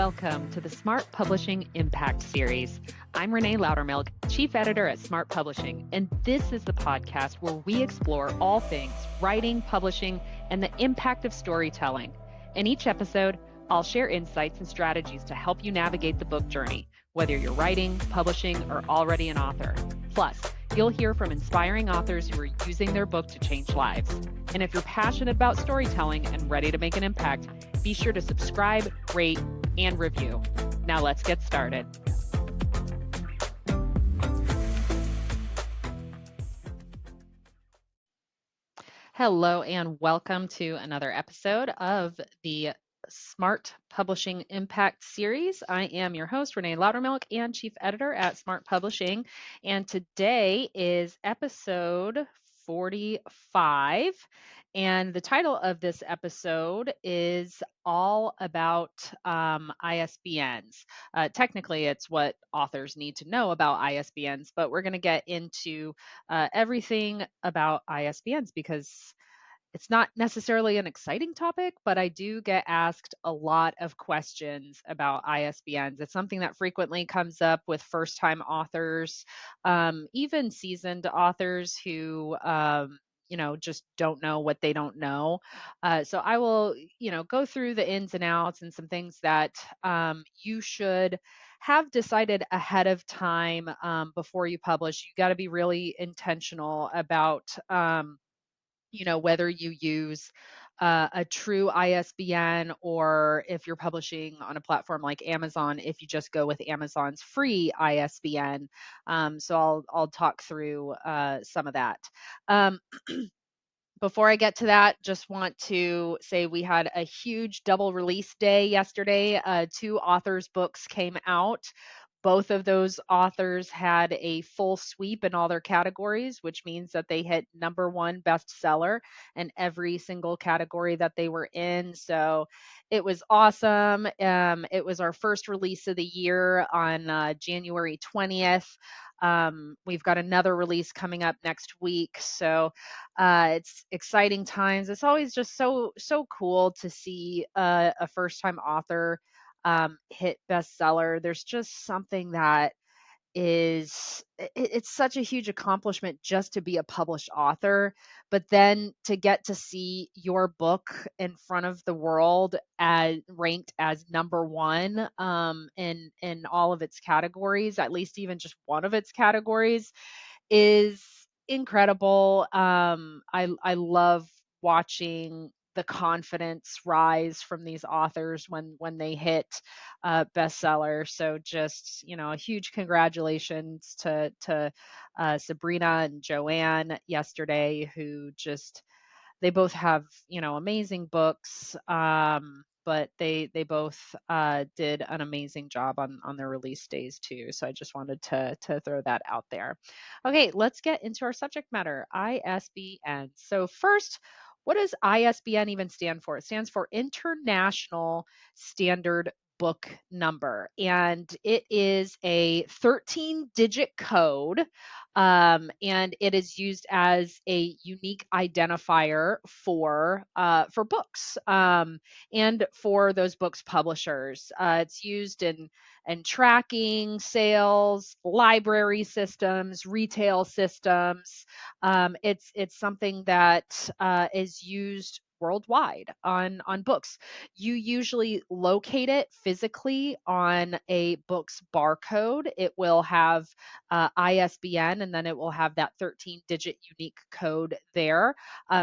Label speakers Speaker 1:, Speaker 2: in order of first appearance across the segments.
Speaker 1: welcome to the Smart Publishing Impact Series. I'm Renée Loudermilk, Chief Editor at Smart Publishing, and this is the podcast where we explore all things writing, publishing, and the impact of storytelling. In each episode, I'll share insights and strategies to help you navigate the book journey, whether you're writing, publishing, or already an author. Plus, you'll hear from inspiring authors who are using their book to change lives. And if you're passionate about storytelling and ready to make an impact, be sure to subscribe, rate, and review. Now let's get started. Hello, and welcome to another episode of the Smart Publishing Impact Series. I am your host, Renée Loudermilk, and Chief Editor at Smart Publishing. And today is episode 45. And the title of this episode is all about ISBNs. Technically, it's what authors need to know about ISBNs, but we're going to get into everything about ISBNs because it's not necessarily an exciting topic, but I do get asked a lot of questions about ISBNs. It's something that frequently comes up with first-time authors, even seasoned authors who just don't know what they don't know. So I will, go through the ins and outs and some things that you should have decided ahead of time before you publish. You got to be really intentional about whether you use a true ISBN or if you're publishing on a platform like Amazon, if you just go with Amazon's free ISBN. So I'll talk through some of that. Before I get to that, just want to say we had a huge double release day yesterday. Two authors' books came out. Both of those authors had a full sweep in all their categories, which means that they hit #1 bestseller in every single category that they were in. So it was awesome. It was our first release of the year on January 20th. We've got another release coming up next week. So it's exciting times. It's always just so cool to see a first-time author hit bestseller. There's just something that it's such a huge accomplishment just to be a published author, but then to get to see your book in front of the world as ranked as #1 in all of its categories, at least even just one of its categories, is incredible. I love watching the confidence rise from these authors when they hit bestseller. So just a huge congratulations to Sabrina and Joanne yesterday, who they both have amazing books. But they both did an amazing job on their release days too. So I just wanted to throw that out there. Okay, let's get into our subject matter, ISBN. So first, what does ISBN even stand for? It stands for International Standard Book Number, and it is a 13-digit code, and it is used as a unique identifier for books and for those books publishers. It's used in tracking sales, library systems, retail systems. It's something that is used worldwide on books. You usually locate it physically on a book's barcode. It will have ISBN, and then it will have that 13-digit unique code there.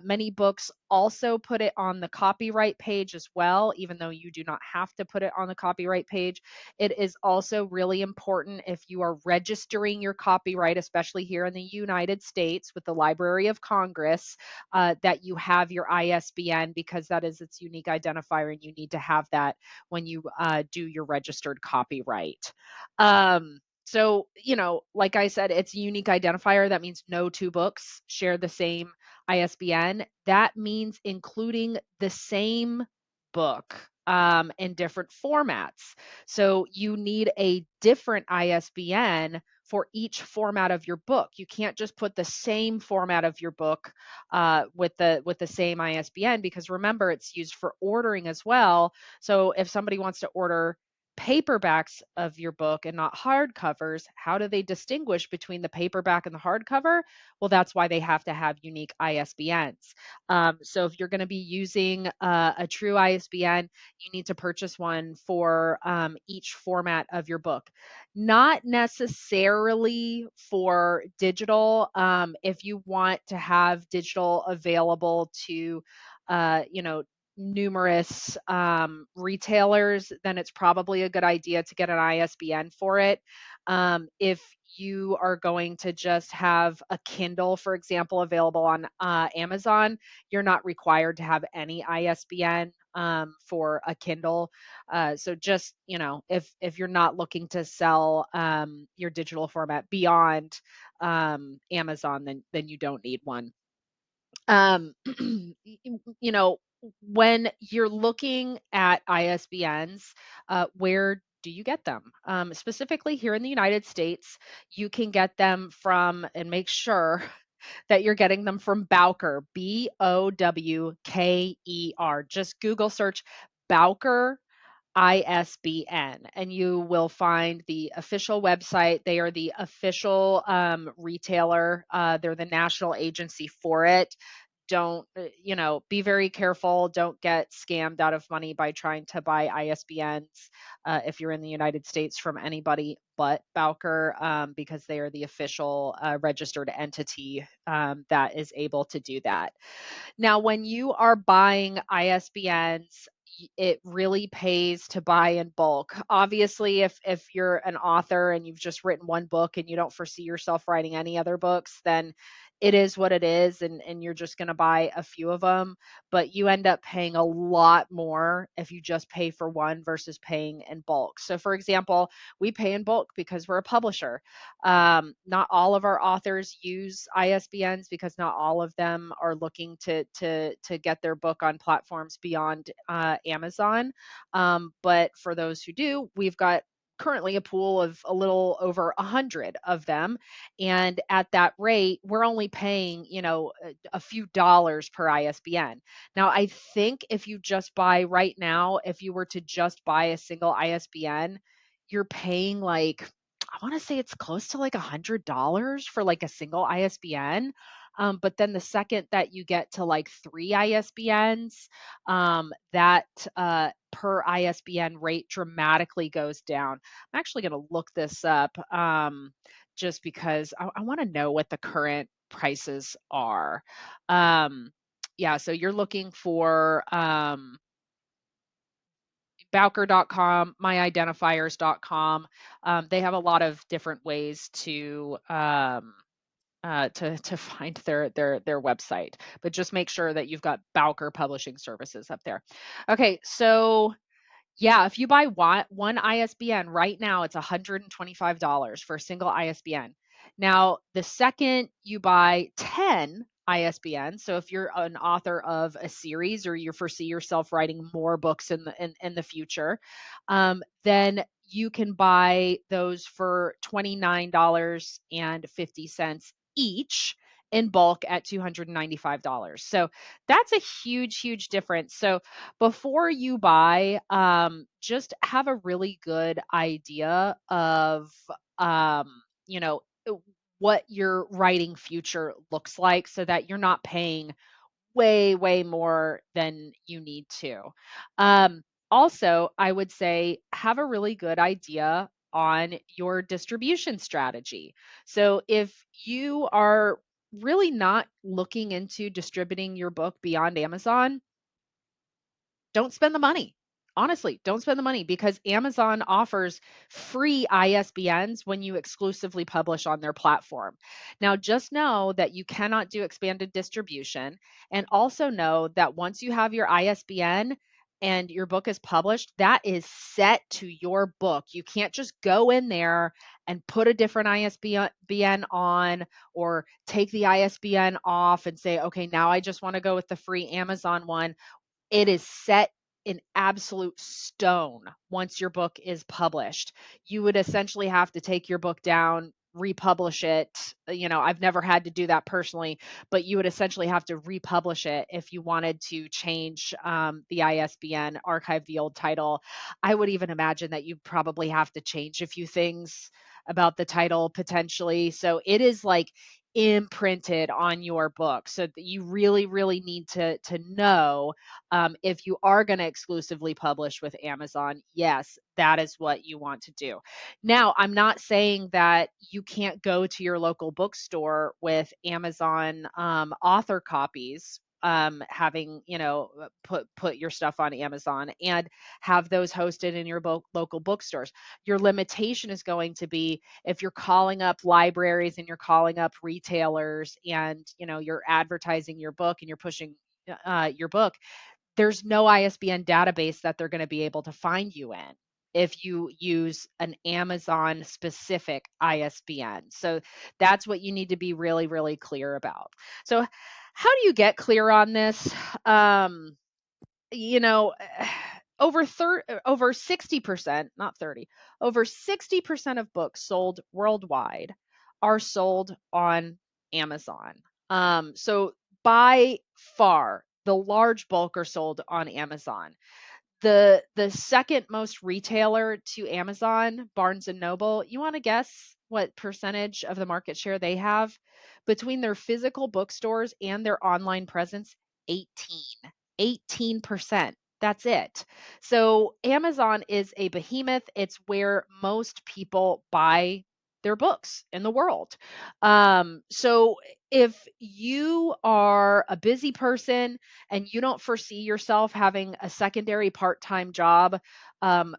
Speaker 1: Many books also put it on the copyright page as well, even though you do not have to put it on the copyright page. It is also really important if you are registering your copyright, especially here in the United States with the Library of Congress, that you have your ISBN, because that is its unique identifier, and you need to have that when you do your registered copyright. So, like I said, it's a unique identifier. That means no two books share the same ISBN. That means including the same book in different formats. So you need a different ISBN for each format of your book. You can't just put the same format of your book with the same ISBN, because remember, it's used for ordering as well. So if somebody wants to order paperbacks of your book and not hardcovers, how do they distinguish between the paperback and the hardcover? Well, that's why they have to have unique ISBNs. So if you're going to be using a true ISBN, you need to purchase one for each format of your book. Not necessarily for digital. If you want to have digital available to, you know, numerous retailers, then it's probably a good idea to get an ISBN for it. If you are going to just have a Kindle, for example, available on Amazon, you're not required to have any ISBN for a Kindle. So just, you know, if you're not looking to sell your digital format beyond Amazon, then you don't need one. Um, you know, when you're looking at ISBNs, where do you get them? Specifically here in the United States, you can get them from, and make sure that you're getting them from Bowker, Bowker. Just Google search Bowker ISBN, and you will find the official website. They are the official retailer. They're the national agency for it. Don't, you know, be very careful. Don't get scammed out of money by trying to buy ISBNs if you're in the United States from anybody but Bowker, because they are the official registered entity that is able to do that. Now, when you are buying ISBNs, it really pays to buy in bulk. Obviously, if you're an author and you've just written one book and you don't foresee yourself writing any other books, then it is what it is, and you're just going to buy a few of them. But you end up paying a lot more if you just pay for one versus paying in bulk. So, for example, we pay in bulk because we're a publisher. Not all of our authors use ISBNs because not all of them are looking to get their book on platforms beyond Amazon. But for those who do, we've got currently a pool of a little over 100 of them, and at that rate we're only paying, you know, a few dollars per ISBN. Now I think if you just buy right now, if you were to just buy a single ISBN, you're paying like, I want to say it's close to like $100 for like a single ISBN. But then the second that you get to like three ISBNs, that per ISBN rate dramatically goes down. I'm actually going to look this up just because I want to know what the current prices are. Yeah, so you're looking for Bowker.com, myidentifiers.com. They have a lot of different ways to find their website, but just make sure that you've got Bowker Publishing Services up there. Okay, so yeah, if you buy one ISBN right now, it's $125 for a single ISBN. Now, the second you buy 10 ISBN, so if you're an author of a series or you foresee yourself writing more books in the future, then you can buy those for $29.50 each in bulk at $295. So that's a huge, huge difference. So before you buy, just have a really good idea of, you know, what your writing future looks like so that you're not paying way, way more than you need to. Also, I would say have a really good idea on your distribution strategy. So if you are really not looking into distributing your book beyond Amazon, don't spend the money. Honestly, don't spend the money because Amazon offers free ISBNs when you exclusively publish on their platform. Now, just know that you cannot do expanded distribution, and also know that once you have your ISBN and your book is published, that is set to your book. You can't just go in there and put a different ISBN on or take the ISBN off and say, okay, now I just want to go with the free Amazon one. It is set in absolute stone once your book is published. You would essentially have to take your book down republish it. I've never had to do that personally, but you would essentially have to republish it if you wanted to change the ISBN, archive the old title. I would even imagine that you probably have to change a few things about the title potentially. So it is like imprinted on your book, so that you really, really need to know if you are going to exclusively publish with Amazon. Yes, that is what you want to do. Now, I'm not saying that you can't go to your local bookstore with Amazon author copies, having put your stuff on Amazon and have those hosted in your local bookstores. Your limitation is going to be if you're calling up libraries and you're calling up retailers, and you're advertising your book and you're pushing your book. There's no ISBN database that they're going to be able to find you in if you use an Amazon specific ISBN. So that's what you need to be really, really clear about. So how do you get clear on this? You know, over 60%, not 30, over 60% of books sold worldwide are sold on Amazon. So by far, the large bulk are sold on Amazon. The second most retailer to Amazon, Barnes and Noble, you want to guess what percentage of the market share they have? Between their physical bookstores and their online presence, 18. 18%. That's it. So Amazon is a behemoth. It's where most people buy their books in the world. So if you are a busy person and you don't foresee yourself having a secondary part-time job, um,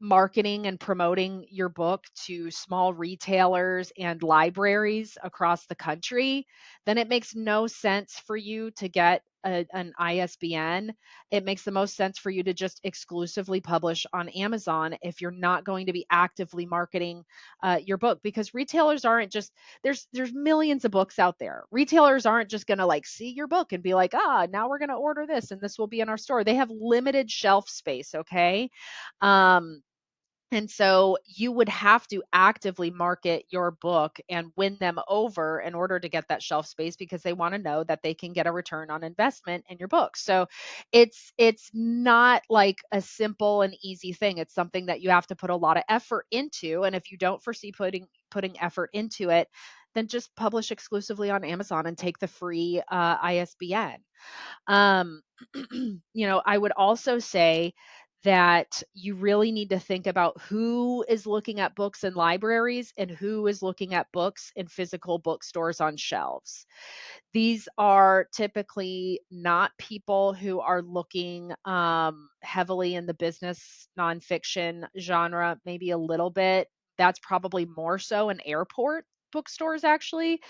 Speaker 1: marketing and promoting your book to small retailers and libraries across the country, then it makes no sense for you to get an ISBN. It makes the most sense for you to just exclusively publish on Amazon if you're not going to be actively marketing your book, because retailers aren't just there's millions of books out there. Retailers aren't just going to like see your book and be like, now we're going to order this and this will be in our store. They have limited shelf space, okay? Um, and so you would have to actively market your book and win them over in order to get that shelf space, because they want to know that they can get a return on investment in your book. So it's not like a simple and easy thing. It's something that you have to put a lot of effort into. And if you don't foresee putting effort into it, then just publish exclusively on Amazon and take the free ISBN. Um, I would also say that you really need to think about who is looking at books in libraries and who is looking at books in physical bookstores on shelves. These are typically not people who are looking heavily in the business nonfiction genre, maybe a little bit. That's probably more so in airport bookstores, actually,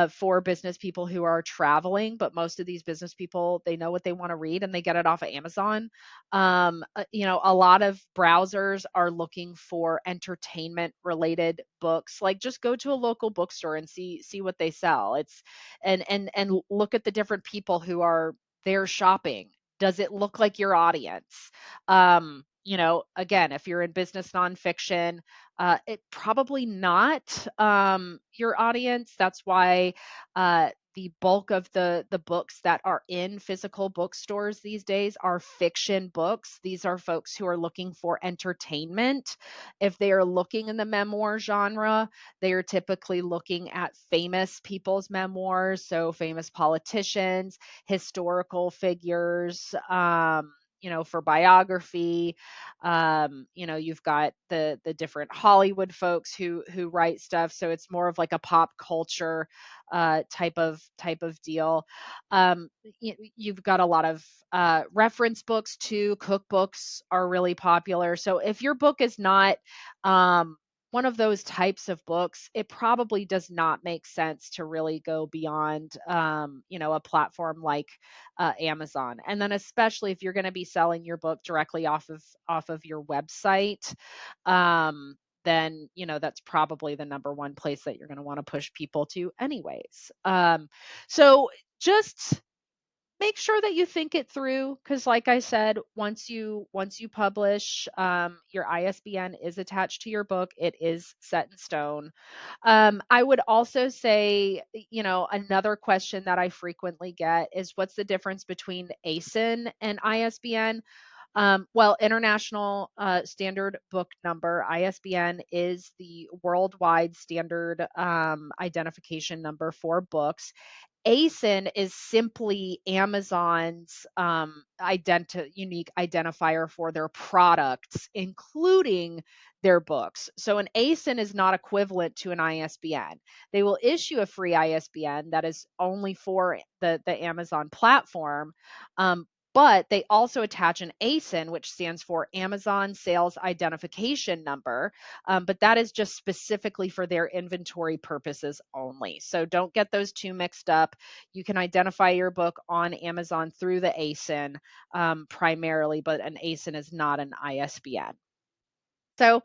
Speaker 1: for business people who are traveling. But most of these business people, they know what they want to read and they get it off of Amazon. A lot of browsers are looking for entertainment related books. Like, just go to a local bookstore and see what they sell. It's and look at the different people who are there shopping. Does it look like your audience? Again, if you're in business nonfiction, it probably not your audience. That's why the bulk of the books that are in physical bookstores these days are fiction books. These are folks who are looking for entertainment. If they are looking in the memoir genre, they are typically looking at famous people's memoirs, so famous politicians, historical figures. For biography. You've got the different Hollywood folks who write stuff, so it's more of like a pop culture type of deal. You've got a lot of reference books too. Cookbooks are really popular. So if your book is not one of those types of books, it probably does not make sense to really go beyond, a platform like Amazon. And then especially if you're going to be selling your book directly off of your website, then that's probably the number one place that you're going to want to push people to anyways. So just make sure that you think it through, because like I said, once you publish, your ISBN is attached to your book. It is set in stone. I would also say, another question that I frequently get is, what's the difference between ASIN and ISBN? Well, International Standard Book Number, ISBN, is the worldwide standard identification number for books. ASIN is simply Amazon's unique identifier for their products, including their books. So an ASIN is not equivalent to an ISBN. They will issue a free ISBN that is only for the Amazon platform. But they also attach an ASIN, which stands for Amazon Sales Identification Number, but that is just specifically for their inventory purposes only. So don't get those two mixed up. You can identify your book on Amazon through the ASIN primarily, but an ASIN is not an ISBN. So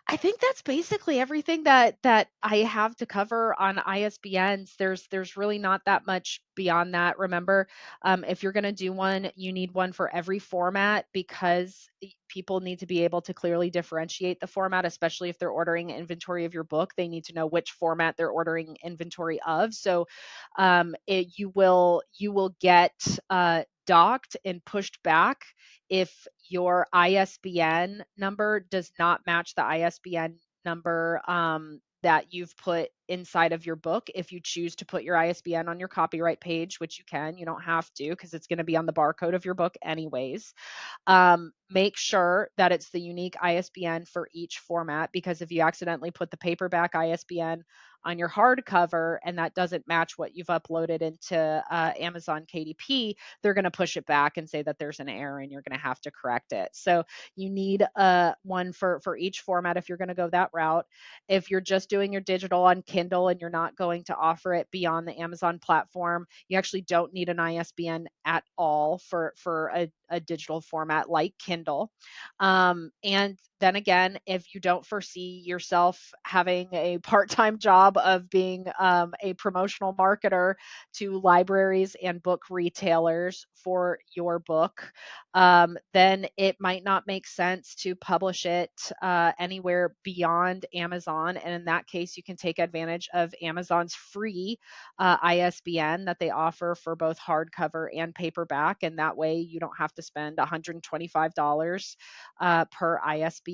Speaker 1: I think that's basically everything that I have to cover on ISBNs. There's really not that much beyond that. Remember, if you're going to do one, you need one for every format, because people need to be able to clearly differentiate the format, especially if they're ordering inventory of your book. They need to know which format they're ordering inventory of. So you will get docked and pushed back if your ISBN number does not match the ISBN number that you've put inside of your book. If you choose to put your ISBN on your copyright page, which you can, you don't have to, because it's going to be on the barcode of your book anyways. Make sure that it's the unique ISBN for each format, because if you accidentally put the paperback ISBN on your hardcover and that doesn't match what you've uploaded into Amazon KDP, they're going to push it back and say that there's an error and you're going to have to correct it. So you need one for each format if you're going to go that route. If you're just doing your digital on Kindle and you're not going to offer it beyond the Amazon platform, you actually don't need an ISBN at all for a digital format like Kindle. And then again, if you don't foresee yourself having a part-time job of being a promotional marketer to libraries and book retailers for your book, then it might not make sense to publish it anywhere beyond Amazon. And in that case, you can take advantage of Amazon's free ISBN that they offer for both hardcover and paperback. And that way you don't have to spend $125 per ISBN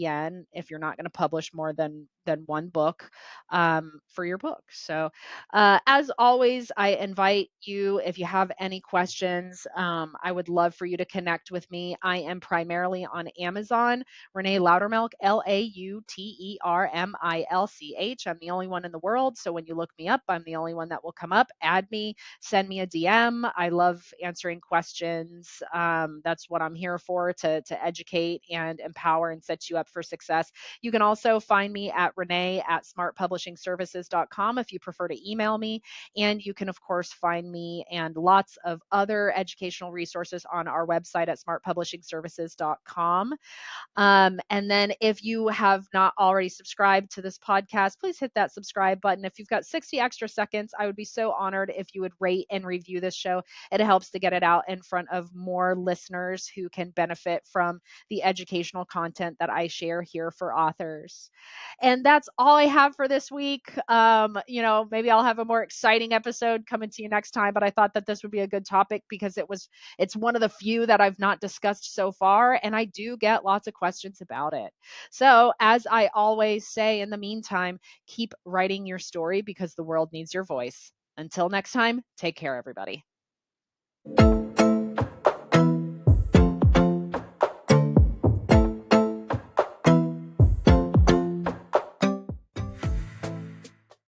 Speaker 1: if you're not going to publish more than one book for your book. So as always, I invite you, if you have any questions, I would love for you to connect with me. I am primarily on Amazon, Renee Loudermilk, Lautermilch. I'm the only one in the world. So when you look me up, I'm the only one that will come up. Add me, send me a DM. I love answering questions. That's what I'm here for, to educate and empower and set you up for success. You can also find me at Renee@smartpublishingservices.com if you prefer to email me. And you can, of course, find me and lots of other educational resources on our website at smartpublishingservices.com. And then if you have not already subscribed to this podcast, please hit that subscribe button. If you've got 60 extra seconds, I would be so honored if you would rate and review this show. It helps to get it out in front of more listeners who can benefit from the educational content that I share here for authors. And that's all I have for this week. Maybe I'll have a more exciting episode coming to you next time, but I thought that this would be a good topic because it's one of the few that I've not discussed so far, and I do get lots of questions about it. So, as I always say, in the meantime, keep writing your story because the world needs your voice. Until next time, take care, everybody.